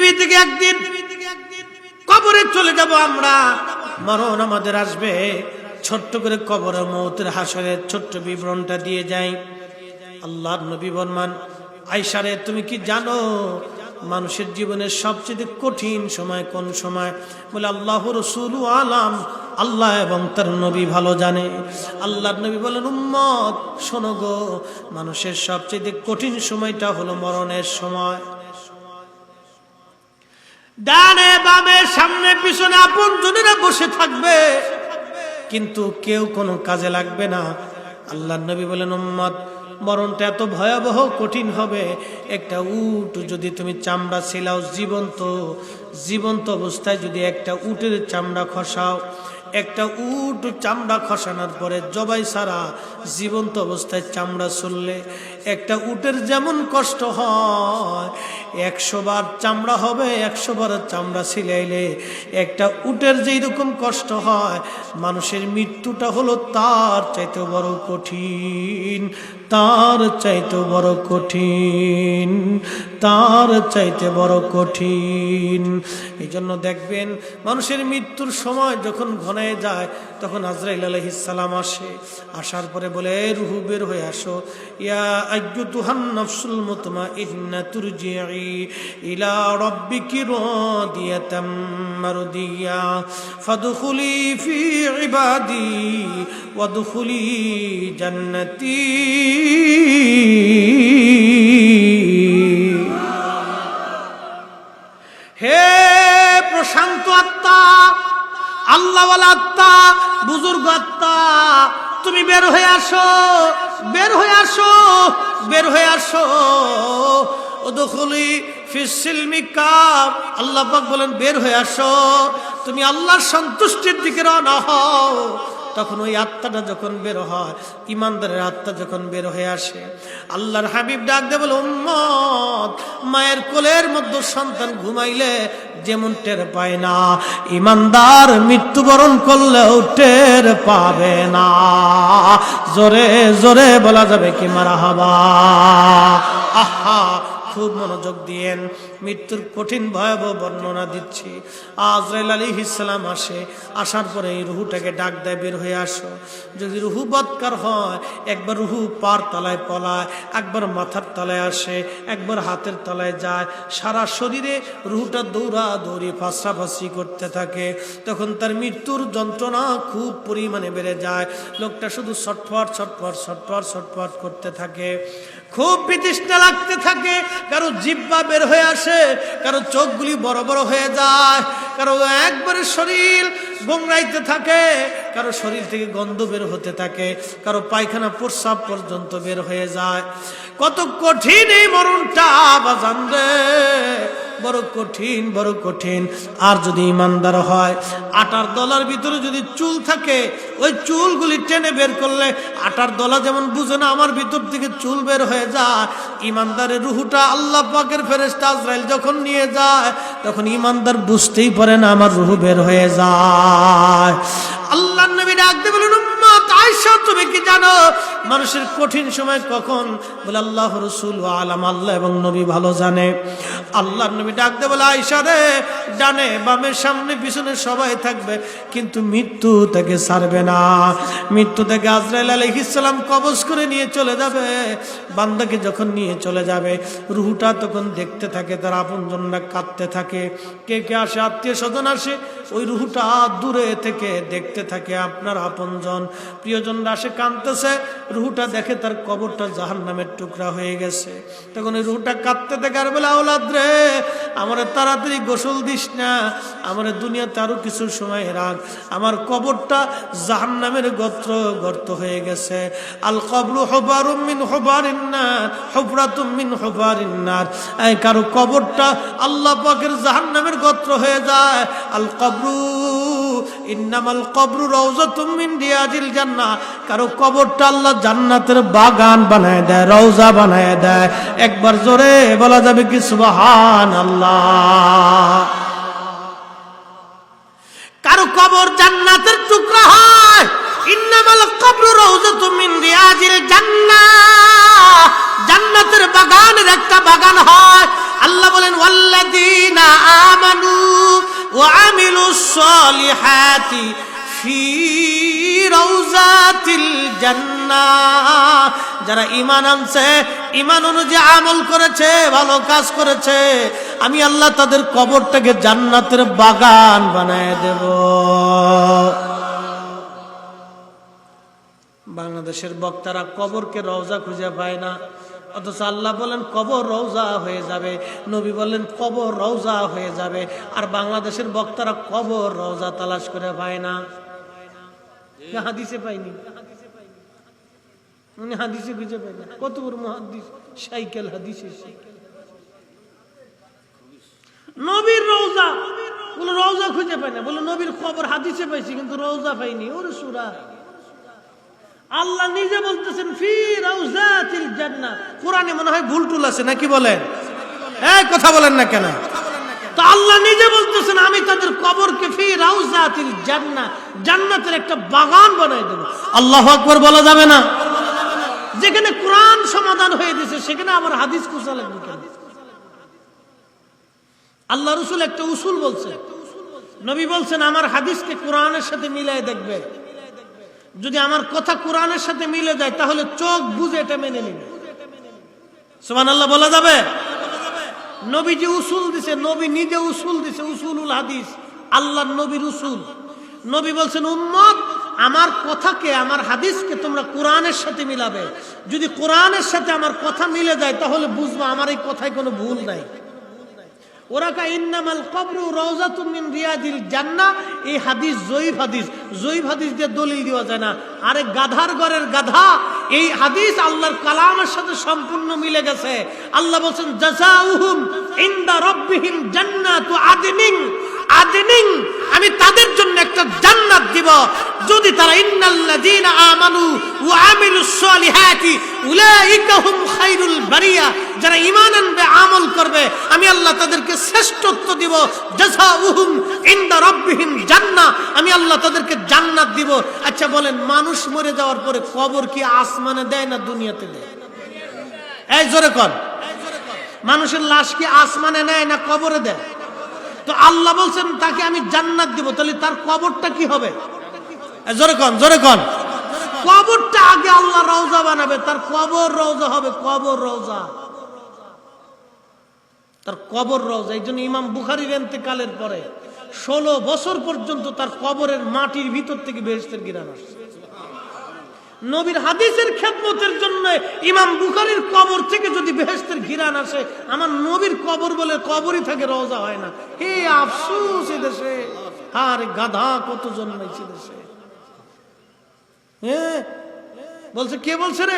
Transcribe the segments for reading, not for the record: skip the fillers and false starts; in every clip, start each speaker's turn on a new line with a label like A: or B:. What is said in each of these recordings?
A: পৃথিবী থেকে একদিন কবরে চলে যাব আমরা, মরণ আমাদের আসবে। ছোট্ট করে কবরের মৌতের হাসরের ছোট্ট বিবরণটা দিয়ে যাই। আল্লাহর নবী বলমান, আয়েশা রে তুমি কি জানো মানুষের জীবনের সবচেয়ে কঠিন সময় কোন সময়? বলে আল্লাহ রাসূল আলাম, আল্লাহ এবং তার নবী ভালো জানে। আল্লাহর নবী বলেন, উম্মত শোনো গো, মানুষের সবচেয়ে কঠিন সময়টা হলো মরণের সময়। ডানে বামে সামনে পিছনে আপনজনেরা বসে থাকবে, কিন্তু কেউ কোনো কাজে লাগবে না। আল্লাহর নবী বলেন, উম্মত মরণটা এত ভয়াবহ কঠিন হবে, একটা উট যদি তুমি চামড়া ছিলাও জীবন্ত অবস্থায় যদি একটা উটের চামড়া খসাও, একটা উট চামড়া খসানোর পরে জবাই ছাড়া জীবন্ত অবস্থায় চামড়া ছুললে একটা উটের যেমন কষ্ট হয়, 100 বার চামড়া হবে, 100 বার চামড়া ছিলাইলে একটা উটের যেই রকম কষ্ট হয়, মানুষের মৃত্যুটা হলো তার চাইতে বড় কঠিন, তার চাইতে বড় কঠিন, তার চাইতে বড় কঠিন। এই জন্য দেখবেন মানুষের মৃত্যুর সময় যখন ঘনায় যায়, তখন আজরাইল আলাইহিস সালাম আসে, আসার পরে বলে, রূহ বের হয়ে আসো, ইয়া আইয়ুতুহান নাফসুল মুতমাইন্না তুরজিই ইলা রাব্বিকি রাদিয়াতাম মারদিয়া ফাদখুলি ফি ইবাদি ওয়াদখুলি জান্নাতি। হে প্রশান্ত আত্মা, আল্লাহওয়ালা আত্মা, বুজুর্গ আত্মা, তুমি বের হয়ে আসো, বের হয়ে আসো, বের হয়ে আসো। উদখুলি ফিস সিলমি কাফ, আল্লাহ পাক বলেন বের হয়ে আসো, তুমি আল্লাহর সন্তুষ্টির দিকে রওনা হও। তখন ওই আত্মাটা যখন বের হয়, ইমানদারের আত্মা যখন বের হয়ে আসে, আল্লাহর হাবিব ডাক দেয় বলে, উম্মত মায়ের কোলের মধ্যে সন্তান ঘুমাইলে যেমন টের পায় না, ইমানদার মৃত্যুবরণ করলেও টের পাবে না। জোরে জোরে বলা যাবে কি মারহাবা। আহা, খুব মনোযোগ দিয়েন, মৃত্যুর কঠিন ভয়াবহ বর্ণনা দিচ্ছি। আজরাইল আলাইহিস সালাম আসে, আসার পরে এই রুহুটাকে ডাক দেয়, বের হয়ে আসো। যদি রুহু বদকার হয়, একবার রুহু পার তলায় পলায়, একবার মাথার তলায় আসে, একবার হাতের তলায় যায়, সারা শরীরে রুহুটা দৌড়া দৌড়ি ফাঁসরাফাঁসি করতে থাকে। তখন তার মৃত্যুর যন্ত্রণা খুব পরিমাণে বেড়ে যায়, লোকটা শুধু ছটফট ছটফট ছটফট ছটফট করতে থাকে, খুব বিতৃষ্ণা লাগতে থাকে। কারো জিহ্বা বের হয়ে আসে, কারো চোখগুলি বড় বড় হয়ে যায়, কারো একবারে শরীর গোংরাইতে থাকে, কারো শরীর থেকে গন্ধ বের হতে থাকে, কারো পায়খানা প্রস্রাব পর্যন্ত বের হয়ে যায়। কত কঠিন এই মরণটা বাজান রে, বড় কঠিন, বড় কঠিন। আর যদি ইমানদার হয়, আটার দলার ভিতরে যদি চুল থাকে, ওই চুলগুলি টেনে বের করলে আটার দলা যেমন বুঝে না আমার ভিতর থেকে চুল বের হয়ে যায়, ইমানদারের রুহুটা আল্লাহ পাকের ফেরেশতা আজরাইল যখন নিয়ে যায়, তখন ইমানদার বুঝতেই পারে না আমার রুহু বের হয়ে যায়। আল্লাহর নবী ডাক দিয়ে বলেন, উম্মত আয়েশা তুমি কি জানো মানুষের কঠিন সময় কখন? বলে আল্লাহ রাসূল আলাম, আল্লাহ এবং নবী ভালো জানে। আল্লাহর নবী ডাক দিয়ে বলে, আয়েশা রে, ডানে বামে সামনে পিছনে সবাই থাকবে, কিন্তু মৃত্যু তাকে ছাড়বে না। মৃত্যু থেকে আজরাইল আলাইহিস সালাম কবজ করে নিয়ে চলে যাবে। বান্দাকে যখন নিয়ে চলে যাবে, রুহুটা তখন দেখতে থাকে, তার আপনজনরা কাঁদতে থাকে, কে কে আসে, আত্মীয় স্বজন আসে, ওই রুহুটা দূরে থেকে দেখতে থাকে। আপনার আপনজন প্রিয়জনরা আসে, কাঁদতেছে, রুহুটা দেখে তার কবরটা জাহান্নামের টুকরা হয়ে গেছে। তখন ওই রুহুটা কাঁদতে থাকে আর বলে, আওলাদ রে, আমারে তাড়াতাড়ি গোসল দিস না, আমারে দুনিয়াতে আরো কিছু সময় রাখ, আমার কবরটা জাহান্নামের গর্ত হয়ে গেছে। আল কবরু হুবারুম মিন হুবারিন নার, হুফরাতুম মিন হুবারিন নার। এই কারো কবরটা আল্লাহ পাকের জাহান্নামের গর্ত হয়ে যায়। আল কবরু ইন্নামাল কবরু রাউযাতুম মিন রিয়াজিল জান্নাহ, কারো কবরটা আল্লাহ জান্নাতের বাগান বানায় দেয়, রওজা বানায় দেয়। একবার জোরে বলা যাবে কি সুবহানাল্লাহ। কারো কবর জান্নাতের টুকরা হয়, ইন্নামাল কবরু রাউযাতুম মিন রিয়াজিল জান্নাহ, জান্নাতের বাগানের একটা বাগান হয়। আল্লাহ বলেন, ওয়াল্লাযীনা সালিহাতি ফি রাউজাতিল জান্নাহ। যারা ঈমান আনছে, ঈমান অনুযায়ী আমল করেছে, ভালো কাজ করেছে, আমি আল্লাহ তাদের কবরটাকে জান্নাতের বাগান বানায় দেব। বাংলাদেশের বক্তারা কবরকে রওজা খুঁজে পায় না, অথচ আল্লাহ বলেন কবর রওজা হয়ে যাবে, নবী বললেন কবর রওজা হয়ে যাবে। আর বাংলাদেশের বক্তারা কবর রওজা তালাশ করে পায় না। হাদিসে পাইনি, উনি হাদিসে খুঁজে পায় না। কত বড় মুহাদ্দিস, সাইকেল হাদিসে। নবীর রওজা, বলে রওজা খুঁজে পায় না, বলে নবীর কবর হাদিসে পাইছি কিন্তু রওজা পাইনি। ওরে সূরা, আল্লাহ নিজে বলতেছেন ফি রাউজাতিল জান্নাহ। কোরআনে মনে হয় ভুল টুল আছে নাকি বলেন? এই কথা বলেন না কেন? তো আল্লাহ নিজে বলতেছেন আমি তাদের কবরকে ফি রাউজাতিল জান্নাহ, জান্নাতের একটা বাগান বানাই দেব। আল্লাহু আকবার বলা যাবে না? যেখানে কোরআন সমাধান হয়ে গেছে সেখানে আবার হাদিস খুঁজা লাগবে কেন? আল্লাহ রাসূল একটা উসুল বলছেন, নবী বলছেন আমার হাদিসকে কোরআনের সাথে মিলাই দেখবে, যদি আমার কথা কোরআনের সাথে মিলে যায় তাহলে চোখ বুঝে এটা মেনে নিবে। সুবহানাল্লাহ বলা যাবে? নবী যে উসুল দিছে, নবী নিজে উসুল দিছে, উসুলুল হাদিস, আল্লাহর নবীর উসুল। নবী বলছেন উম্মত আমার কথাকে, আমার হাদিসকে তোমরা কোরআনের সাথে মিলাবে, যদি কোরআনের সাথে আমার কথা মিলে যায় তাহলে বুঝবো আমার এই কথায় কোনো ভুল নাই। ওরা কা ইন্নামাল কবরু রাউজাতুম মিন রিয়াদিল জান্নাহ, এই হাদিস জয়ীফ হাদিস, জয়ীফ হাদিস দিয়ে দলিল দেওয়া যায় না। আরে গাধার ঘরের গাধা, এই হাদিস আল্লাহর কালামের সাথে সম্পূর্ণ মিলে গেছে। আল্লাহ বলেন জাযাউহুম ইনদা রাব্বিহিম জান্নাতু আদনিন, আদনিন আমি তাদের জন্য একটা জান্নাত দিব যদি তারা ইন্নাল্লাযীনা আমানু ওয়া আমিলুস সালিহাতি উলাইকা হুম খায়রুল বারিয়া, যারা ঈমান আনবে আমল করবে আমি আল্লাহ তাদেরকে শ্রেষ্ঠত্ব দিব। জাযাউহুম ইনদা রাব্বিহিম জান্নাহ, আমি আল্লাহ তাদেরকে জান্নাত দিব। আচ্ছা বলেন মানুষ মরে যাওয়ার পরে কবর কি আসমানে দেয় না দুনিয়াতে দেয়? এই জোরে কোন, মানুষের লাশ কি আসমানে নেয় না কবরে দেয়? তো আল্লাহ বলছেন তাকে আমি জান্নাত দিব, তাহলে তার কবরটা কি হবে? জোরে কোন, জোরে কোন। কবরটা আগে আল্লাহ রওজা বানাবে, তার কবর রওজা হবে, কবর রওজা, তার কবর রওজা। এই জন্য ইমাম বুখারীর ইন্তেকালের পরে 16 বছর পর্যন্ত তার কবরের মাটির ভিতর থেকে বেহেশতের ঘ্রাণ আসছে। নবীর হাদিসের খেদমতের জন্য ইমাম বুখারীর কবর থেকে যদি বেহেশতের ঘ্রাণ আসে, আমার নবীর কবর বলে কবরই থাকে, রওজা হয় না। হে আফসোস এ দেশে, আর গাধা কত জন্মাইছে দেশে। বলছে কে বলছে রে?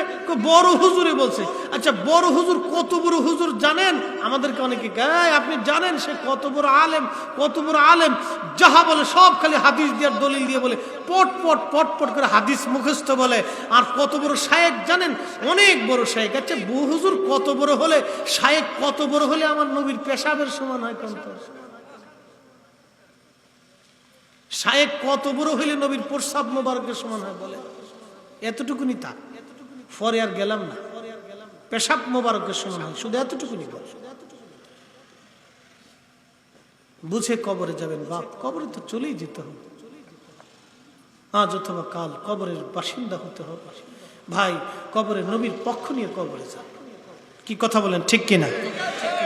A: বড় হুজুরে বলছে। আচ্ছা বড় হুজুর কত বড় হুজুর জানেন? আমাদেরকে অনেকে গায় আপনি জানেন সে কত বড় আলেম, কত বড় আলেম, যাহা বলে সব খালি হাদিস দিয়ে দলিল দিয়ে বলে, পট পট পট পট করে হাদিস মুখস্থ বলে। আর কত বড় শায়েখ জানেন? অনেক বড় শায়েখ। আচ্ছা বড় হুজুর কত বড় হলে, শায়েখ কত বড় হলে আমার নবীর পেশাবের সমান হয় কোন? শায়েখ কত বড় হইলে নবীর প্রস্রাব মোবারকের সমান হয় বলে? এতটুকুনি তা, পরে আর গেলাম না। পেশাব মোবারকের সমান হয়, শুধু এতটুকুনি বল। বুঝে কবরে যাবেন বাপ, কবরে তো চলেই যেতে হবে, আজ অথবা কাল কবরের বাসিন্দা হতে হবে। ভাই কবরে নবীর পক্ষ নিয়ে কবরে যান। কি কথা বলেন ঠিক কিনা?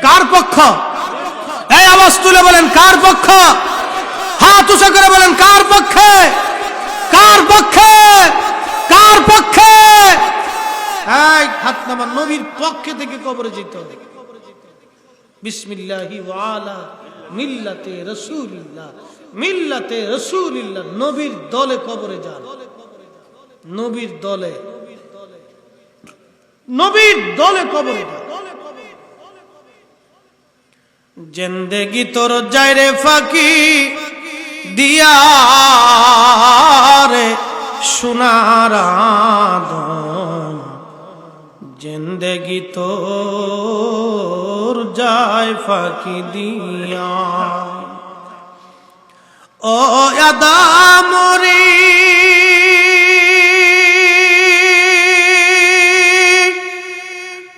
A: কার পক্ষ? এই আওয়াজ তুলে বলেন কার পক্ষ? হাত উঁচু করে বলেন কার পক্ষে? কার পক্ষে? কার পক্ষে? এই হাত নামান, নবীর পক্ষে থেকে কবরে যেতে হবে। বিসমিল্লাহি ওয়া আলা মিল্লাতে রাসূলিল্লাহ, মিল্লাতে রাসূলিল্লাহ, নবীর দলে কবরে যান। নবীর দলে, নবীর দলে কবরে যান। জিন্দেগি তোর যায় রে ফাঁকি দিয়া রে সোনার আদম, জিন্দেগি তোর যায় ফাঁকি দিয়া। ও আদম রে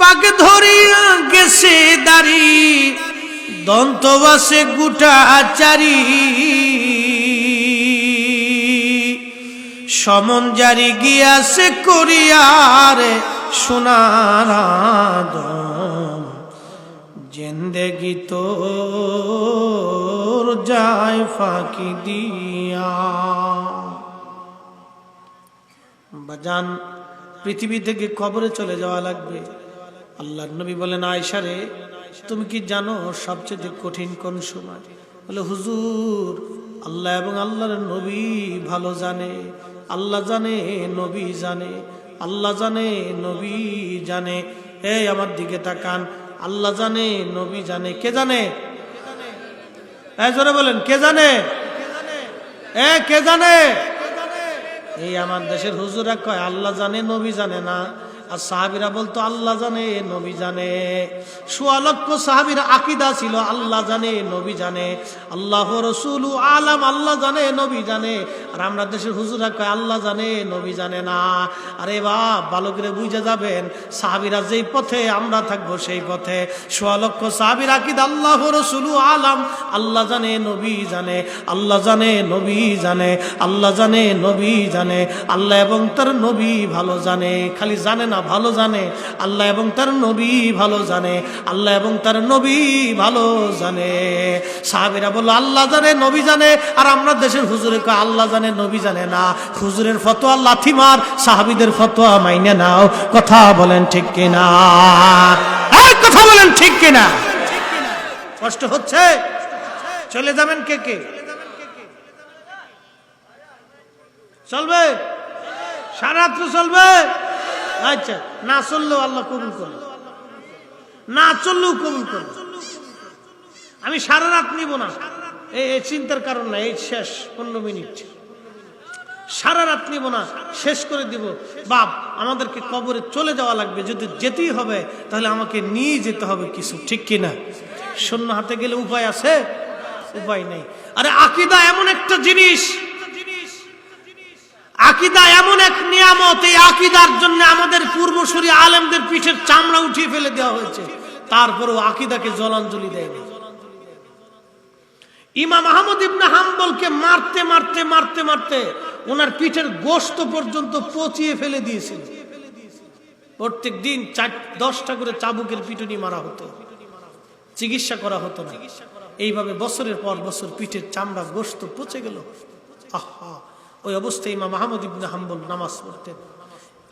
A: পাক ধরিয়া গেছে দাড়ি, দন্তবাসে গুটা চারি, সমন জারি গিয়াছে করিয়ারে সোনার আদম, জিন্দেগি তোর যায় ফাঁকি দিয়া। বাজান, পৃথিবী থেকে কবরে চলে যাওয়া লাগবে। আল্লাহর নবী বলেন, আয়েশা রে, তুমি কি জানো সবচেয়ে কঠিন কোন সময়? বলে, হুজুর, আল্লাহ এবং আল্লাহর নবী ভালো জানে। আল্লাহ জানে, নবী জানে, আল্লাহ জানে, নবী জানে। এই আমার দিকে তাকান, আল্লাহ জানে, নবী জানে। কে জানে? এই জোরে বলেন, কে জানে? কে জানে? এই আমার দেশের হুজুরা কয় আল্লাহ জানে, নবী জানে না। আর সাহাবীরা বলতো আল্লাহ জানে, নবী জানে। ১৬ লক্ষ সাহাবীর আকীদা ছিল আল্লাহ জানে, নবী জানে, আল্লাহ রাসূলু আলাম, আল্লাহ জানে, নবী জানে। আর আমরা দেশের হুজুরা কয় আল্লাহ জানে, নবী জানে না। আরে বাপ, ভালো করে বুঝে যাবেন, সাহাবীরা যেই পথে, আমরা থাকবো সেই পথে। ১৬ লক্ষ সাহাবীর আকীদা আল্লাহ রাসূলু আলাম, আল্লাহ জানে, নবী জানে, আল্লাহ জানে, নবী জানে, আল্লাহ জানে, নবী জানে। আল্লাহ এবং তার নবী ভালো জানে। খালি জানে না, ভালো জানে। আল্লাহ এবং তার নবী ভালো জানে, আল্লাহ এবং তার নবী ভালো জানে। সাহাবীরা বলল আল্লাহ জানে, নবী জানে। আর আমরা দেশের হুজুরে কয় আল্লাহ জানে, নবী জানে না। হুজুরের ফতোয়া লাথি মার, সাহাবীদের ফতোয়া মাইনে নাও। কথা বলেন ঠিক কিনা? কথা বলেন ঠিক কিনা? কষ্ট হচ্ছে? চলে যাবেন কে কে? চলবে? সারা রাত্র চলবে? আচ্ছা, না চললেও আল্লাহ কবুল করলো, না চললেও কবুল করলো। আমি সারা রাত নিব না, এই চিন্তার কারণ না। এই শেষ 15 মিনিট, সারা রাত নিব না, শেষ করে দিব। বাপ, আমাদেরকে কবরে চলে যাওয়া লাগবে। যদি যেতেই হবে তাহলে আমাকে নিয়ে যেতে হবে কিছু, ঠিক কিনা? শূন্য হাতে গেলে উপায় আছে? উপায় নেই। আরে আকীদা এমন একটা জিনিস, আকীদা এমন এক নিয়ামত, এই আকীদার জন্য আমাদের পূর্বসূরি আলেমদের পিঠের চামড়া উঠিয়ে ফেলে দেওয়া হয়েছে, তারপরেও আকীদাকে জলাঞ্জলি দেয়নি। ইমাম আহমদ ইবনে হাম্বলকে মারতে মারতে মারতে মারতে ওনার পিঠের গোশত পর্যন্ত পচিয়ে ফেলে দিয়েছিল। প্রত্যেক দিন 10টা করে চাবুকের পিটুনি মারা হতো, চিকিৎসা করা হতো না। এইভাবে বছরের পর বছর পিঠের চামড়া গোশত পচে গেল। আহা, ওই অবস্থায় ইমাম আহমদ ইবনে হাম্বল নামাজ পড়তেন।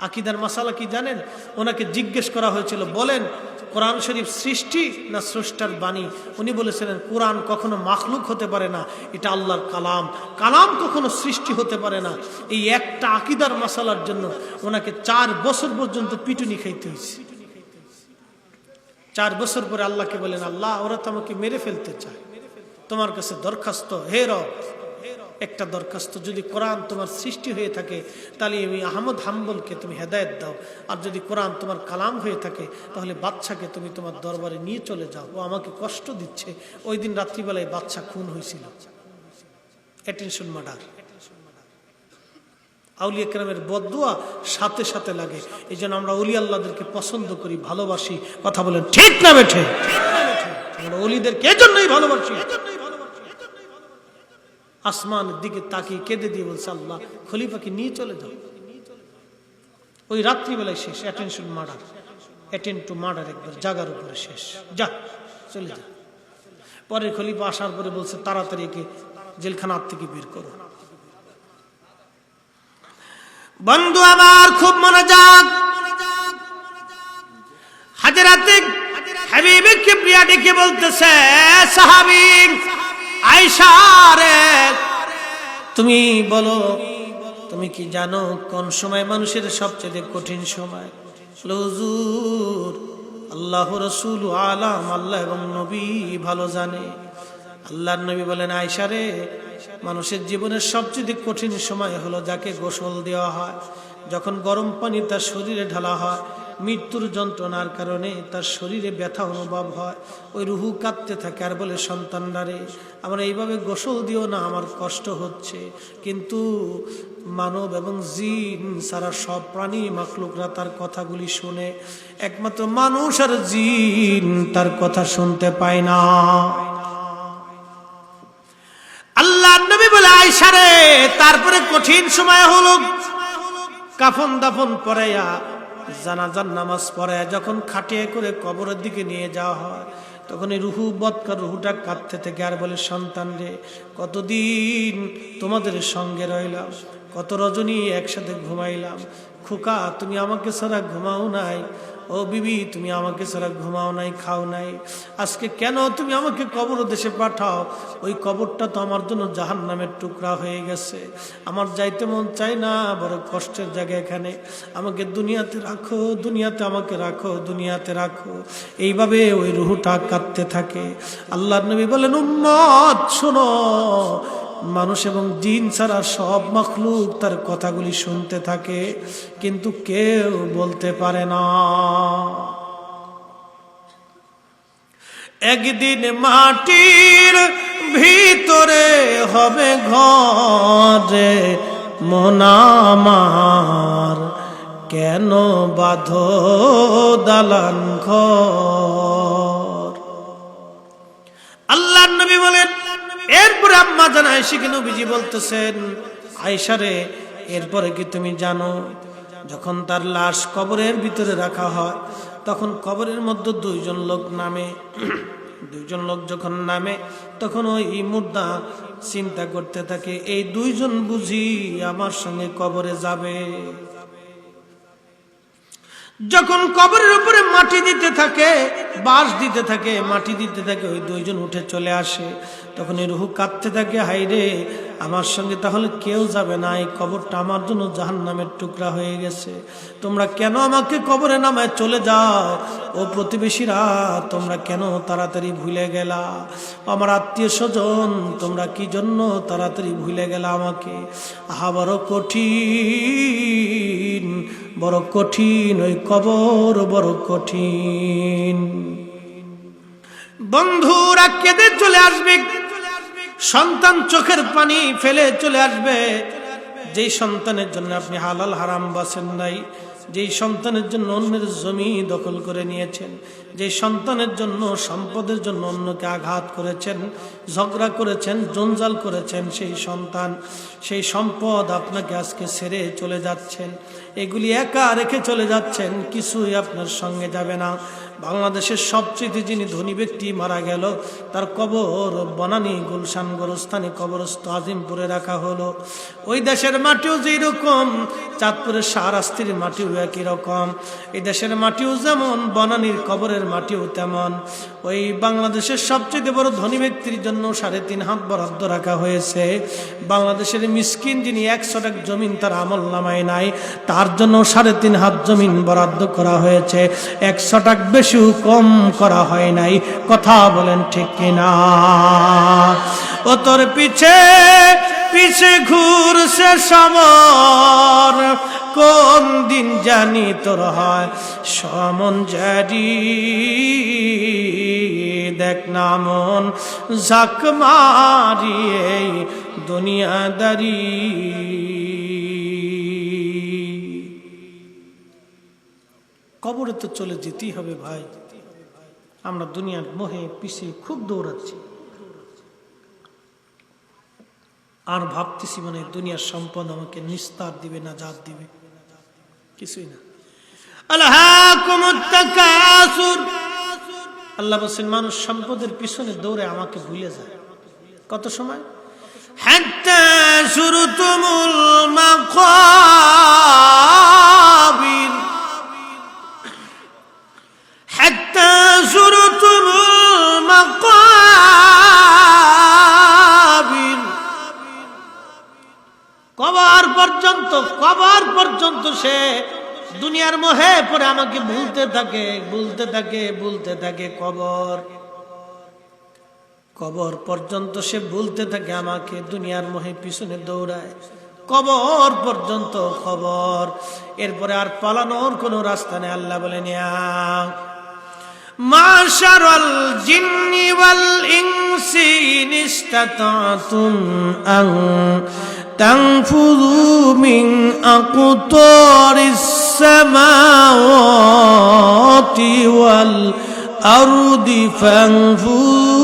A: আকীদার মাসালা কি জানেন? ওনাকে জিজ্ঞেস করা হয়েছিল, বলেন কোরআন শরীফ সৃষ্টি না স্রষ্টার বাণী? উনি বলেছিলেন কোরআন কখনো মাখলুক হতে পারে না, এটা আল্লাহর কালাম। কালাম কখনো সৃষ্টি হতে পারে না। এই একটা আকীদার মাসালার জন্য ওনাকে 4 বছর পর্যন্ত পিটুনি খাইতে হয়েছে। 4 বছর পরে আল্লাহকে বলেন, আল্লাহ, ওরা তো আমাকে মেরে ফেলতে চায়, তোমার কাছে দরখাস্ত, হে রব, একটা দরখাস্ত, যদি কোরআন তোমার সৃষ্টি হয়ে থাকে তাহলে আমি আহমদ হাম্বলকে তুমি হেদায়েত দাও। আর যদি কোরআন তোমার কালাম হয়ে থাকে তাহলে বাদশাকে তুমি তোমার দরবারে নিয়ে চলে যাও, ও আমাকে কষ্ট দিচ্ছে। ওই দিন রাত্রিবেলায় বাদশা খুন হয়েছিল, অ্যাটেনশন মার্ডার। আউলিয়া কেরামের বদদুয়া সাথে সাথে লাগে। এই জন্য আমরা ওলি আল্লাহদেরকে পছন্দ করি, ভালোবাসি। কথা বলেন ঠিক না বেঠে? আমরা ওলিদেরকে এজন্যই ভালোবাসি। আসমানের দিকে তাকিয়ে কেঁদে দিয়ে বলছে, আল্লাহ, খলিফাকে নিয়ে চলে যাও। ওই রাত্রিবেলায় শেষ, attention murder, attend to murder, একবার জাগার উপরে শেষ, যা চলে যা। পরে খলিফা আসার পরে বলছে, তাড়াতাড়ি একে জেলখানার থেকে বের করো। বন্ধু আমার খুব মনোযোগ, হাজরাতে হাবিবে কিবরিয়া ডেকে বলতেছে, সাহাবী আয়েশা রে, তুমি বলো, তুমি কি জানো কোন সময় মানুষের সবচেয়ে কঠিন সময়? হুজুর, আল্লাহ রাসূল আলাম, আল্লাহ এবং নবী ভালো জানে। আল্লাহর নবী বলেন, আয়েশা রে, মানুষের জীবনের সবচেয়ে কঠিন সময় হলো যাকে গোসল দেওয়া হয়, যখন গরম পানি তার শরীরে ঢালা হয়, মৃত্যুর যন্ত্রণার কারণে তার শরীরে ব্যথা অনুভব হয়, ওই রুহু কাঁদতে থাকে আর বলে, সন্তানরা রে, আমরা এইভাবে গোসল দিও না, আমার কষ্ট হচ্ছে। কিন্তু মানব এবং জিন সারা সব প্রাণী মাখলুকরা তার কথাগুলি শুনে, একমাত্র মানুষ আর জিন তার কথা শুনতে পায় না। আল্লাহর নবী বলে, আয়েশা সারে তারপরে কঠিন সময় হলো কাফন দাফন পড়াইয়া জানাজার নামাজ পড়াইয়া যখন খাটিয়ে করে কবরের দিকে নিয়ে যাওয়া হয় তখন এই রুহু বদকার রুহুটা কাঁদতে থেকে আর বলে, সন্তান রে, কতদিন তোমাদের সঙ্গে রইলাম, কত রজনী একসাথে ঘুমাইলাম, খোকা তুমি আমাকে ছাড়া ঘুমাও নাই, ও বিবি তুমি আমাকে ছাড়া ঘুমাও নাই, খাও নাই, আজকে কেন তুমি আমাকে কবর দেশে পাঠাও? ওই কবরটা তো আমার জন্য জাহান্নামের টুকরা হয়ে গেছে, আমার যাইতে মন চাই না, বড় কষ্টের জায়গা এখানে, আমাকে দুনিয়াতে রাখো, দুনিয়াতে আমাকে রাখো, দুনিয়াতে রাখো। এইভাবে ওই রুহুটা কাঁদতে থাকে। আল্লাহর নবী বলেন, উম্মত শোনো, মানুষ এবং জিন ছাড়া সব মাখলুক তার কথাগুলি শুনতে থাকে, কিন্তু কেউ বলতে পারে না। একদিন মাটির ভিতরে হবে ঘরে মন আমার, কেন বাঁধো দালান ঘর। আল্লাহর নবী বলেন, এরপরে আম্মা জান আয়েশা কি নবীজি বলতেছেন, আয়েশা রে, এরপরে কি তুমি জানো, যখন তার লাশ কবরের ভিতরে রাখা হয় তখন কবরের মধ্যে দুইজন লোক নামে। দুইজন লোক যখন নামে তখন ওই মুর্দা চিন্তা করতে থাকে, এই দুইজন বুঝি আমার সঙ্গে কবরে যাবে। যখন কবরের উপরে মাটি দিতে থাকে, বাঁশ দিতে থাকে, মাটি দিতে থাকে, ওই দুইজন উঠে চলে আসে। তখন এই রুহু কাঁদতে থাকে, হাই রে, আমার সঙ্গে তাহলে কেউ যাবে না, এই কবরটা আমার জন্য জাহান্নামের টুকরা হয়ে গেছে, তোমরা কেন আমাকে কবরে নামায় চলে যাও? ও প্রতিবেশীরা, তোমরা কেন তাড়াতাড়ি ভুলে গেলা? আমার আত্মীয় স্বজন, তোমরা কি জন্য তাড়াতাড়ি ভুলে গেলা আমাকে? আহা, বড় কঠিন, বড় কঠিন ওই কবর, বড় কঠিন। বন্ধুরা কেঁদে চলে আসবে, সন্তান চোখের পানি ফেলে চলে আসবে। যেই সন্তানের জন্য আপনি হালাল হারাম বাছেন নাই, যেই সন্তানের জন্য অন্যের জমি দখল করে নিয়েছেন, যেই সন্তানের জন্য সম্পদের জন্য অন্যকে আঘাত করেছেন, ঝগড়া করেছেন, জঞ্জাল করেছেন, সেই সন্তান, সেই সম্পদ আপনাকে আজকে ছেড়ে চলে যাচ্ছেন, এগুলি একা রেখে চলে যাচ্ছেন, কিছুই আপনার সঙ্গে যাবে না। বাংলাদেশের সবচেয়ে যিনি ধনী ব্যক্তি মারা গেল, তার কবর বনানী গুলশান গোরস্থানে কবরস্থ আজিমপুরে রাখা হলো। ওই দেশের মাটিও যেই রকম, চাঁদপুরের শাহরাস্তির মাটিও একই রকম। এই দেশের মাটিও যেমন, বনানীর কবরের মাটিও তেমন। ওই বাংলাদেশের সবচেয়ে বড় ধনী ব্যক্তির জন্য 3.5 হাত বরাদ্দ রাখা হয়েছে। বাংলাদেশের মিসকিন যিনি 100 টাকা জমিন তার আমল নামায় নাই, তার জন্য 3.5 হাত জমিন বরাদ্দ করা হয়েছে, 100 টাকা বেশি কম করা হয় নাই। কথা বলেন ঠিক কিনা? ও তোর পিছে পিছে ঘুরছে সমর, কোন দিন জানি তোর হয় সমন জারি। দেখ না মন ঝাঁক মারিয়ে দুনিয়াদারি। কবরে তো চলে যেতেই হবে ভাই। আমরা দুনিয়ার মোহে পিছিয়ে খুব দৌড়াচ্ছি, আর ভাবতেছি মানে দুনিয়ার সম্পদ আমাকে নিস্তার দিবে না, জাত দিবে, কিছুই না। আল্লাহ বলছেন, মানুষ সম্পদের পিছনে দৌড়ে আমাকে ভুলে যায়। কত সময়? হাত্তা যুরতুমুল মাকাবির, হাত্তা যুরতুমুল মাকাবির। কবর পর্যন্ত, কবর পর্যন্ত সে দুনিয়ার মোহে পড়ে আমাকে ভুলতে থাকে, ভুলতে থাকে, ভুলতে থাকে। কবর, কবর পর্যন্ত সে ভুলতে থাকে আমাকে, দুনিয়ার মোহে পিছনে দৌড়ায়, কবর পর্যন্ত খবর। এরপরে আর পালানোর কোনো রাস্তা নেই। আল্লাহ বলেন, মাশারাল জিন্নি ওয়াল ইনসি ইনস্তাতাতুম আন তানফুযু মিন আকতারিস সামাওয়াতি ওয়াল আরদি ফানফুযু।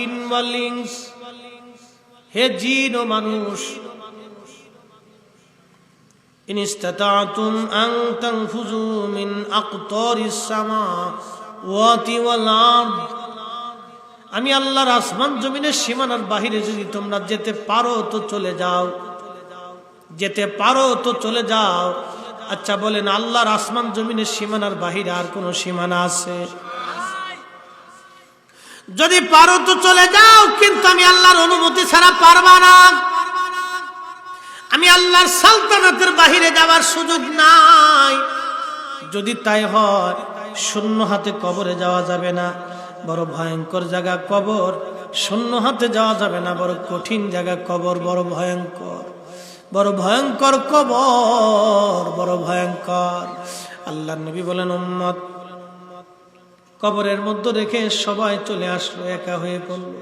A: জিন ওয়াল ইনস, হে জিন ও মানুষ, ইন ইসতাতাতুম আন তানফুযু মিন আকতারিস সামাওয়াতি ওয়াল আরদ, আমি আল্লাহর আসমান জমিনের সীমানার বাহিরে যদি তোমরা যেতে পারো তো চলে যাও, যেতে পারো তো চলে যাও। আচ্ছা বলেন, আল্লাহর আসমান জমিনের সীমানার বাহিরে আর কোন সীমানা আছে? যদি পারো তো চলে যাও, কিন্তু আমি আল্লাহর অনুমতি ছাড়া পারবা না। আমি আল্লাহর সালতানাতের বাহিরে যাওয়ার সুযোগ নাই। যদি তাই হয়, শূন্য হাতে কবরে যাওয়া যাবে না, বড় ভয়ঙ্কর জায়গা কবর। শূন্য হাতে যাওয়া যাবে না, বড় কঠিন জায়গা কবর, বড় ভয়ঙ্কর, বড় ভয়ঙ্কর কবর, বড় ভয়ঙ্কর। আল্লাহর নবী বলেন, উম্মত কবরের মধ্যে রেখে সবাই চলে আসলো, একা হয়ে পড়ল।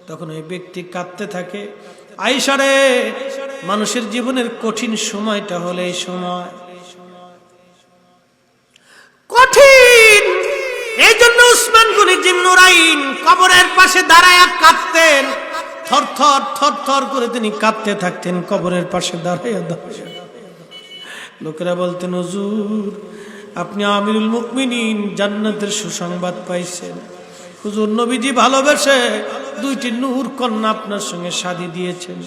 A: তখন ওই ব্যক্তি কাঁদতে থাকে, আয়েশা রে, মানুষের জীবনের কঠিন সময়টা হলো এই সময়, কঠিন। এই জন্য উসমান গনি জিন নুরাইন কবরের পাশে দাঁড়ায় কাঁদতেন, থর থর থর থর করে তিনি কাঁদতে থাকতেন কবরের পাশে দাঁড়ায় দাঁড়ায়। লোকেরা বলতেন, হুজুর আপনি আমিরুল মুমিনিন, জান্নাতের সুসংবাদ পাইছেন। হুজুর নবীজি ভালোবেসে দুইটি নূর কন্যা আপনার সঙ্গে শাদী দিয়েছেন,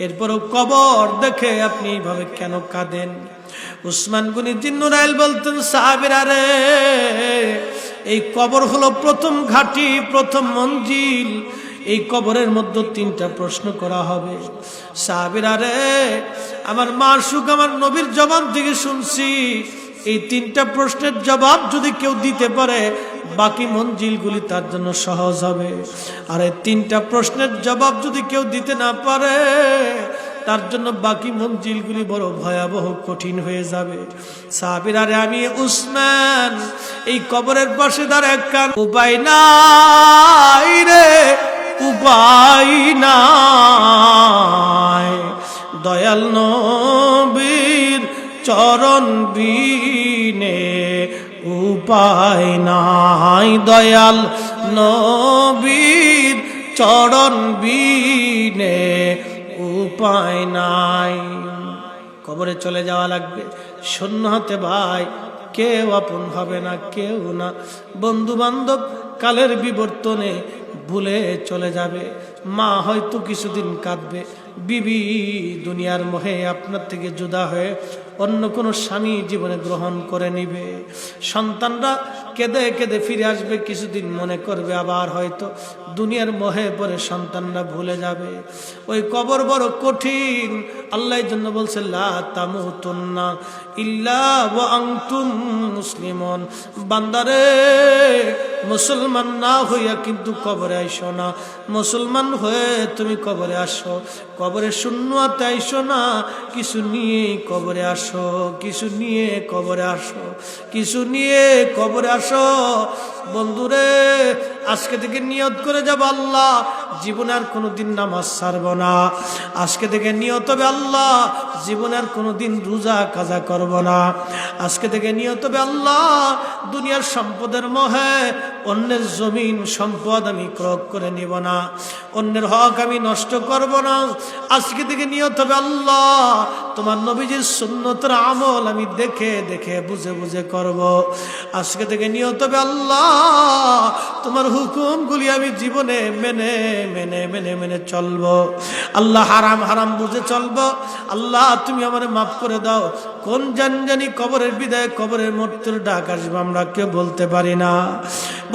A: এরপরও কবর দেখে আপনি এইভাবে কেন কাঁদেন? উসমান গনি জিন নুরাইন বলতেন, সাহাবীরা রে, এই কবর হলো প্রথম ঘাঁটি, প্রথম মঞ্জিল। এই কবরের মধ্যে তিনটা প্রশ্ন করা হবে। সাহাবীরা রে, আমার মাসুক আমার নবীর জবান থেকে শুনছি, এই তিনটা প্রশ্নের জবাব যদি কেউ দিতে পারে, বাকি মঞ্জিলগুলি তার জন্য সহজ হবে। আর এই তিনটা প্রশ্নের জবাব যদি কেউ দিতে না পারে, তার জন্য বাকি মঞ্জিলগুলি বড় ভয়াবহ কঠিন হয়ে যাবে। সাহাবীরা রে, আমি উসমান এই কবরের পাশে দাঁড়ায় কার উপায় নাই রে, উপায় নাই। দয়াল নবীর চরণ বিনে উপায় নাই, দয়াল নবীর চরণ বিনে উপায় নাই। কবরে চলে যাওয়া লাগবে শূন্য হাতে ভাই, কেউ আপন হবে না, কেউ না। বন্ধু বান্ধব কালের বিবর্তনে ভুলে চলে যাবে, মা হয়তো কিছুদিন কাঁদবে, বিবি দুনিয়ার মোহে আপনার থেকে জুদা হয়ে অন্য কোনো স্বামী জীবনে গ্রহণ করে নিবে, সন্তানরা কেঁদে কেঁদে ফিরে আসবে, কিছুদিন মনে করবে, আবার হয়তো দুনিয়ার মোহে পরে সন্তানরা ভুলে যাবে। ওই কবর বড় কঠিন। আল্লাহর জন্য বলছে, লা তামুতুন্না ইল্লা ওয়া আনতুম মুসলিমুন। বান্দারে, মুসলমান না হইয়া কিন্তু কবরে আইসো না, মুসলমান হয়ে তুমি কবরে আসো। কবরে শূন্য হাতে আইসো না, কিছু নিয়ে কবরে আসো, কিছু নিয়ে কবরে আসো, কিছু নিয়ে কবরে আসো। বন্ধুরে, আজকে থেকে নিয়ত করে যাব, আল্লাহ জীবনে আর কোনোদিন নামাজ ছাড়ব না। আজকে থেকে নিয়ত হবে, আল্লাহ জীবনে আর কোনোদিন রোজা কাজা করব না। আজকে থেকে নিয়ত হবে, আল্লাহ দুনিয়ার সম্পদের মোহে অন্যের জমিন সম্পদ আমি ক্রয় করে নিব না, অন্যের হক আমি নষ্ট করব না। আজকে থেকে নিয়ত হবে, আল্লাহ তোমার নবীজির সুন্নতের আমল আমি দেখে দেখে বুঝে বুঝে করব। আজকে থেকে নিয়ত হবে, আল্লাহ তোমার হুকুমগুলি আমি জীবনে মেনে মেনে মেনে মেনে চলবো। আল্লাহ হারাম হারাম বুঝে চলবো। আল্লাহ তুমি আমারে মাফ করে দাও। কোন জানি কবরের বিদায়, কবরের মৃত্যুর ডাক আসবে, আমরা কেউ বলতে পারি না।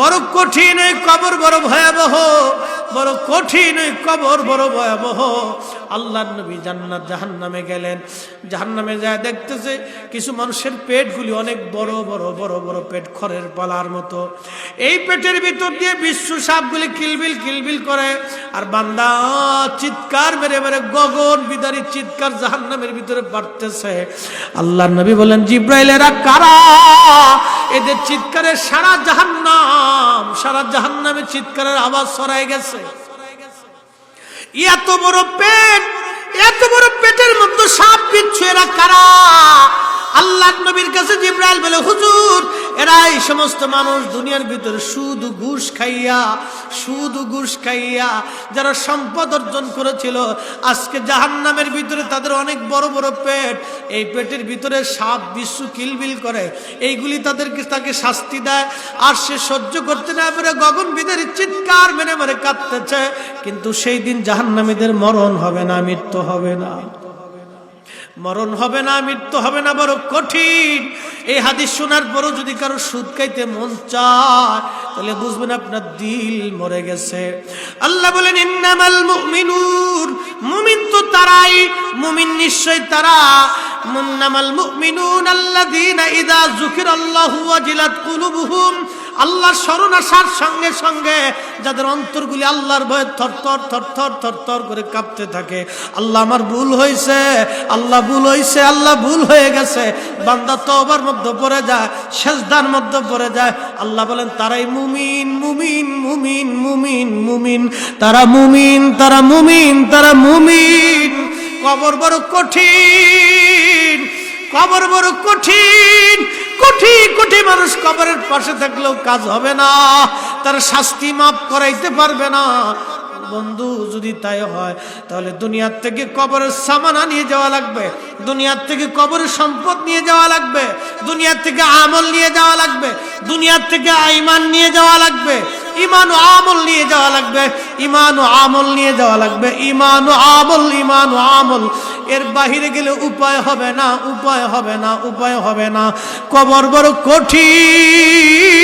A: বড় কঠিন এই কবর, বড় ভয়াবহ, বড় কঠিন এই কবর, বড় ভয়াবহ। আল্লাহর নবী জান্নাত জাহান্নামে গেলেন, জাহান্নামে যায় দেখতেছে কিছু মানুষের পেটগুলি অনেক বড় বড় বড় বড় পেট, খড়ের পালার মতো। এই পেটের ভিতর দিয়ে বিশ্ব সাপগুলি কিলবিল কিলবিল করে, আর বান্দা চিৎকার মেরে মেরে গগন বিদারী চিৎকার জাহান্নামের ভিতরে বাড়তেছে। আল্লাহর নবী বলেন, জিব্রাইল এরা কারা? এদের চিৎকারে সারা জাহান্নামে চিৎকারের আওয়াজ ছড়ায় গেছে। এত বড় পেট, এত বড় পেটের মধ্যে সাপ বিচ্ছু, এরা কারা? আল্লাহর নবীর কাছে জিব্রাইল বলে, হুজুর এরা এই সমস্ত মানুষ দুনিয়ার ভিতরে সুদ ঘুষ খাইয়া যারা সম্পদ অর্জন করেছিল, আজকে জাহান্নামের ভিতরে তাদের অনেক বড় বড় পেট, এই পেটের ভিতরে সাপ বিচ্ছু কিলবিল করে, এইগুলি তাকে শাস্তি দেয়। আর সে সহ্য করতে না পেরে গগন বিদারী চিৎকার মেরে মেরে কাঁদতেছে। কিন্তু সেই দিন জাহান্নামীদের মরণ হবে না, মৃত্যু হবে না, মরণ হবে না, মৃত্যু হবে না, বড় কঠিন। এই হাদিস শোনার পরও যদি কারো সুদ খাইতে মন চায় তাহলে বুঝবেন আপনার দিল মরে গেছে। আল্লাহ বলেন ইন্নামাল মুমিনুন, মুমিন তো তারাই, মুমিন নিশ্চয় তারা, ইন্নামাল মুমিনুন আল্লাযীনা ইযা যুকিরাল্লাহু ওয়াজিলাত কুলুবুহুম, আল্লাহর স্মরণ আসার সঙ্গে সঙ্গে যাদের অন্তরগুলি আল্লাহর ভয়ে থরথর থরথর থরথর করে কাঁপতে থাকে। আল্লাহ আমার ভুল হয়েছে, আল্লাহ ভুল হয়েছে, আল্লাহ ভুল হয়ে গেছে, বান্দা তওবার মধ্যে পড়ে যায়, সেজদার মধ্যে পড়ে যায়। আল্লাহ বলেন তারাই মুমিন, মুমিন, মুমিন, মুমিন, মুমিন, তারা মুমিন, তারা মুমিন, তারা মুমিন। কবর বড় কঠিন, কবর বড় কঠিন, কোটি কোটি মানুষ কবরের পাশে থাকলেও কাজ হবে না, তার শাস্তি মাফ করাইতে পারবে না। বন্ধু যদি তাই হয় তাহলে দুনিয়ার থেকে কবরের সামানা নিয়ে যাওয়া লাগবে, দুনিয়ার থেকে কবরের সম্পদ নিয়ে যাওয়া লাগবে, দুনিয়ার থেকে আমল নিয়ে যাওয়া লাগবে, দুনিয়ার থেকে ঈমান নিয়ে যাওয়া লাগবে, ঈমান ও আমল নিয়ে যাওয়া লাগবে, ঈমান ও আমল নিয়ে যাওয়া লাগবে, ঈমান ও আমল, ঈমান ও আমল। এর বাহিরে গেলে উপায় হবে না, উপায় হবে না, উপায় হবে না। কবর বড় কঠিন।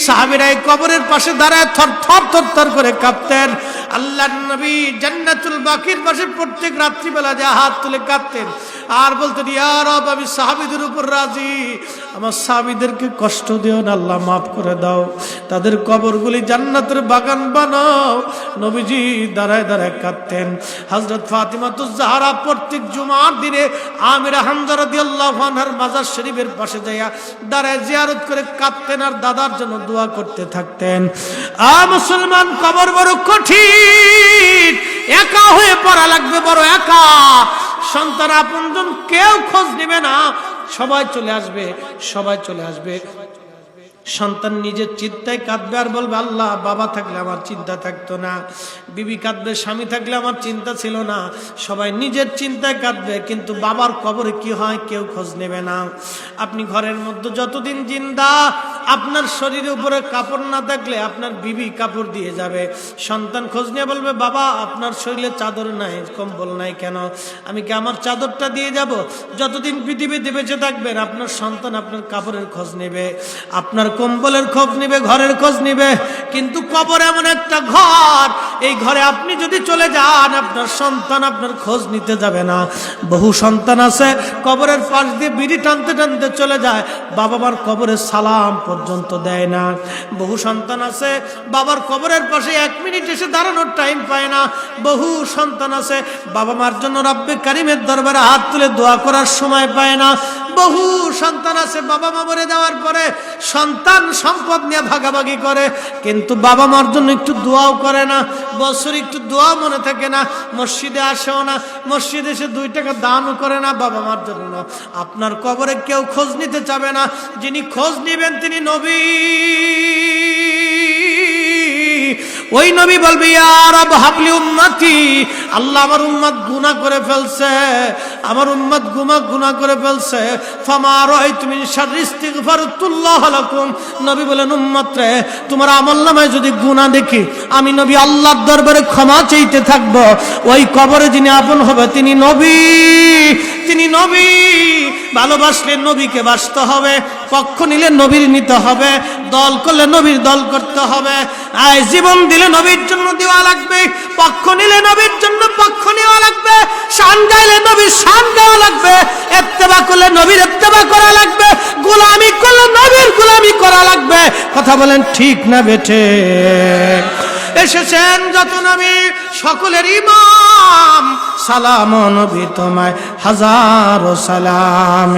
A: সাহাবীরা কবরের পাশে দাঁড়ায় থরথর থরথর করে কাঁপতেন। আল্লাহর নবী জান্নাতুল বাকির পাশে প্রত্যেক রাত্রিবেলা যা হাত তুলে কাঁদতেন আর বলতেন ইয়া রব, আমি সাহাবীদের উপর রাজি, আমার সাহাবীদেরকে কষ্ট দিও না, আল্লাহ মাফ করে দাও, তাদের কবরগুলি জান্নাতের বাগান বানাও। নবীজি দাঁড়ায় দাঁড়ায় কাঁদতেন। হযরত ফাতিমাতুজ জাহরা প্রত্যেক জুমার দিনে আমিরা হামজা রাদিয়াল্লাহু আনহার মাজার শরীফের পাশে যাইয়া দাঁড়ায় জিয়ারত করে কাঁদতেন আর দাদার জন্য দোয়া করতে থাকতেন। মুসলমান, কবর বড় কঠিন, একা হয়ে পড়া লাগবে, বড় একা। সন্তান আপনজন কেউ খোঁজ নেবে না, সবাই চলে আসবে, সবাই চলে আসবে। সন্তান নিজের চিন্তায় কাঁদবে আর বলবে আল্লাহ, বাবা থাকলে আমার চিন্তা থাকতো না, বিবি কাঁদবে, স্বামী থাকলে আমার চিন্তা ছিল না। সবাই নিজের চিন্তায় কাঁদবে, কিন্তু বাবার কবরে কি হয় কেউ খোঁজ নেবে না। আপনি ঘরের মধ্যে যতদিন জিন্দা, আপনার শরীরের উপরে কাপড় না থাকলে আপনার বিবি কাপড় দিয়ে যাবে। সন্তান খোঁজ নিয়ে বলবে বাবা, আপনার শরীরে চাদর নাই, কম্বল নাই কেন? আমি কি আমার চাদরটা দিয়ে যাব? যতদিন পৃথিবীতে বেঁচে থাকবেন আপনার সন্তান আপনার কাপড়ের খোঁজ নেবে, আপনার কম্বলের খোঁজ নেবে, ঘরের খোঁজ নেবে। কিন্তু কবর এমন একটা ঘর, এই ঘরে আপনি যদি চলে যান আপনার সন্তান আপনার খোঁজ নিতে যাবে না। বহু সন্তান আছে কবরের পাশ দিয়ে বিড়ি টানতে টানতে চলে যায়, বাবা মার কবরে সালাম পর্যন্ত দেয় না। বহু সন্তান আছে বাবার কবরের পাশে 1 মিনিট এসে দাঁড়ানোর টাইম পায় না। বহু সন্তান আছে বাবা মার জন্য রব্বে কারিমের দরবারে হাত তুলে দোয়া করার সময় পায় না। বহু সন্তান আছে বাবা মা মরে যাওয়ার পরে সন্তান সম্পদ নিয়ে ভাগাভাগি করে, কিন্তু বাবা মার জন্য একটু দোয়াও করে না, বছর একটু দোয়া মনে থাকে না, মসজিদে আসেও না, মসজিদে এসে 2 টাকা দানও করে না বাবা মার জন্য। আপনার কবরে কেউ খোঁজ নিতে চাবে না, যিনি খোঁজ নেবেন তিনি নবী। ওই নবী বলবে ইয়া রব হাবলি উম্মতি, আল্লাহ আমার উম্মত গুনাহ করে ফেলছে, আমার উম্মত গুনাহ করে ফেলছে। ফামা রাআইতু মিন শাররি ইস্তিগফারতুল্লাহ লাকুম, নবী বলেন উম্মত রে, তোমার আমলনামায় যদি গুনাহ দেখি আমি নবী আল্লাহর দরবারে ক্ষমা চাইতে থাকব। ওই কবরে যিনি আপন হবে তিনি নবী, তিনি নবী। ভালোবাসলে নবীকে বাসতে হবে, পক্ষ নিলে নবীর নিতে হবে, দল করলে নবীর দল করতে হবে। আয় জীবন দিলে নবীর জন্য দেওয়া লাগবে, পক্ষ নিলে নবীর জন্য পক্ষ নেওয়া লাগবে, শান গাইলে নবীর শান গাওয়া লাগবে, ইত্তেবা করলে নবীর ইত্তেবা করা লাগবে, গোলামি করলে নবীর গোলামি করা লাগবে। কথা বলেন ঠিক না বেঠে? এসেছেন যত নবী সকলের ইমাম, সালাম নবী তোমায় হাজারো সালাম।